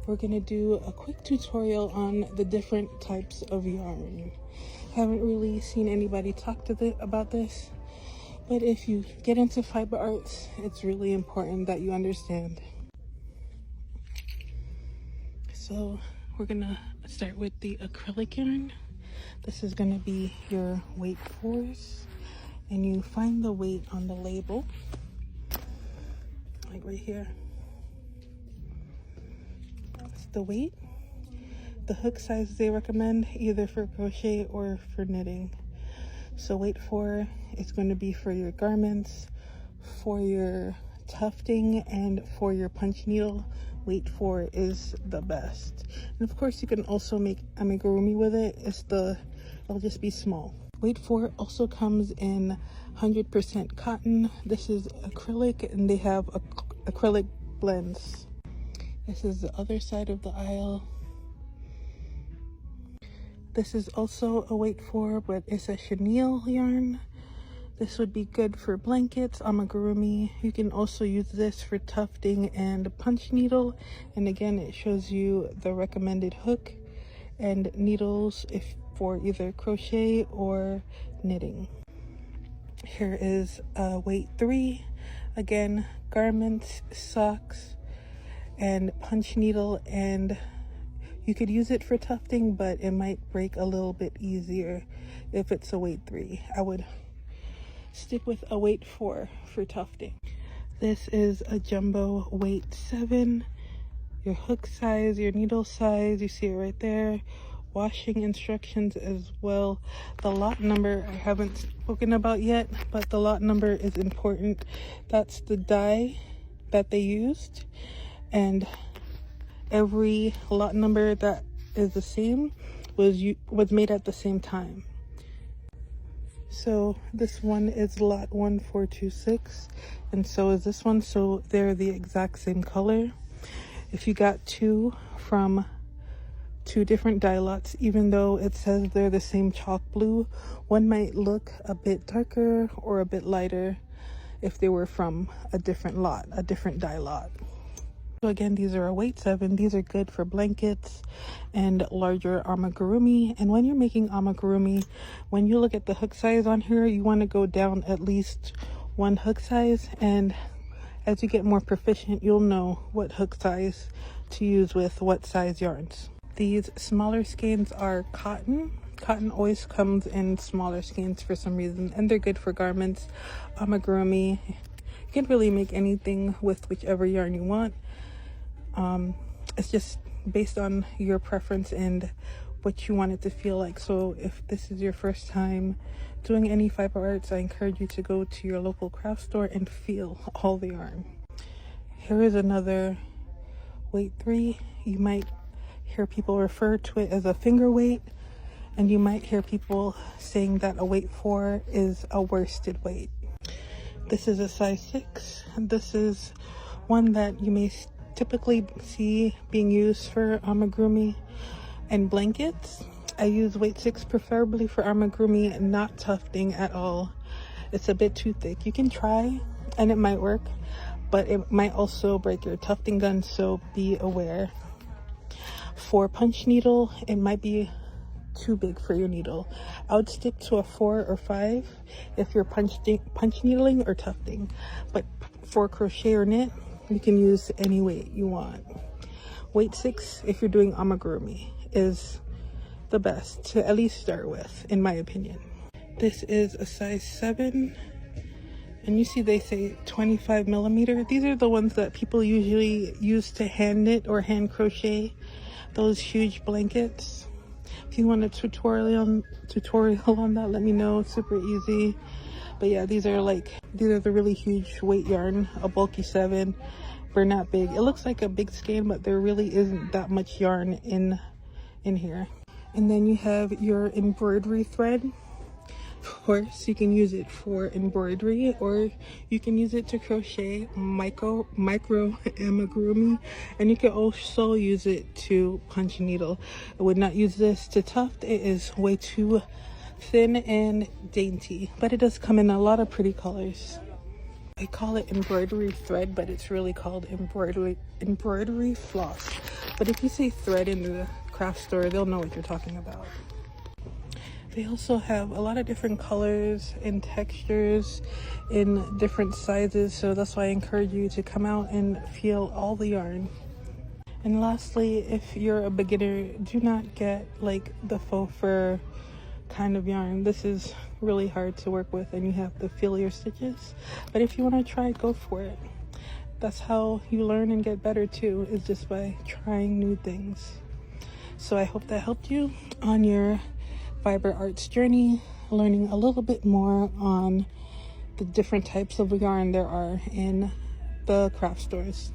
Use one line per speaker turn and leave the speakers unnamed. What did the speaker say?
we're gonna do a quick tutorial on the different types of yarn. Haven't really seen anybody talk about this, but if you get into fiber arts, it's really important that you understand. So we're gonna start with the acrylic yarn. This is gonna be your weight 4s, and you find the weight on the label, like right here. That's the weight. The hook size they recommend either for crochet or for knitting. So weight 4 is going to be for your garments, for your tufting, and for your punch needle. Weight 4 is the best. And of course you can also make amigurumi with it. It'll just be small. Weight 4 also comes in 100% cotton. This is acrylic, and they have acrylic blends. This is the other side of the aisle. This is also a weight 4, but it's a chenille yarn. This would be good for blankets, amigurumi. You can also use this for tufting and punch needle. And again, it shows you the recommended hook and needles for either crochet or knitting. Here is weight 3. Again, garments, socks, and punch needle, and you could use it for tufting, but it might break a little bit easier if it's a weight 3. I would stick with a weight 4 for tufting. This is a jumbo weight 7. Your hook size, your needle size, you see it right there. Washing instructions as well. The lot number I haven't spoken about yet, but the lot number is important. That's the dye that they used, and every lot number that is the same was made at the same time. So this one is lot 1426, and so is this one, so they're the exact same color. If you got 2 from 2 different dye lots, even though it says they're the same chalk blue, one might look a bit darker or a bit lighter if they were from a different lot, a different dye lot. So again, these are a weight 7. These are good for blankets and larger amigurumi. And when you're making amigurumi, when you look at the hook size on here, you want to go down at least 1 hook size. And as you get more proficient, you'll know what hook size to use with what size yarns. These smaller skeins are cotton. Cotton always comes in smaller skeins for some reason, and they're good for garments, amigurumi. You can really make anything with whichever yarn you want. It's just based on your preference and what you want it to feel like. So if this is your first time doing any fiber arts, I encourage you to go to your local craft store and feel all the yarn. Here is another weight 3. You might hear people refer to it as a finger weight, and you might hear people saying that a weight 4 is a worsted weight. This is a size 6, and this is one that you may typically see being used for amigurumi and blankets. I use weight 6 preferably for amigurumi, not tufting at all. It's a bit too thick. You can try and it might work, but it might also break your tufting gun, so be aware. For punch needle, it might be too big for your needle. I would stick to a 4 or 5 if you're punch needling or tufting, but for crochet or knit, you can use any weight you want. Weight 6, if you're doing amigurumi, is the best to at least start with, in my opinion. This is a size 7, and you see they say 25 millimeter. These are the ones that people usually use to hand knit or hand crochet those huge blankets. If you want a tutorial on that, let me know. It's super easy. But yeah, these are the really huge weight yarn, a bulky 7. They're not big. It looks like a big skein, but there really isn't that much yarn in here. And then you have your embroidery thread. Of course, you can use it for embroidery, or you can use it to crochet micro amigurumi, and you can also use it to punch needle. I would not use this to tuft. It is way too thin and dainty, but it does come in a lot of pretty colors. I call it embroidery thread, but it's really called embroidery floss. But if you say thread in the craft store, they'll know what you're talking about. They also have a lot of different colors and textures in different sizes, so that's why I encourage you to come out and feel all the yarn. And lastly, if you're a beginner, do not get like the faux fur kind of yarn. This is really hard to work with and you have to feel your stitches. But if you want to try, go for it. That's how you learn and get better too, is just by trying new things. So I hope that helped you on your fiber arts journey, learning a little bit more on the different types of yarn there are in the craft stores.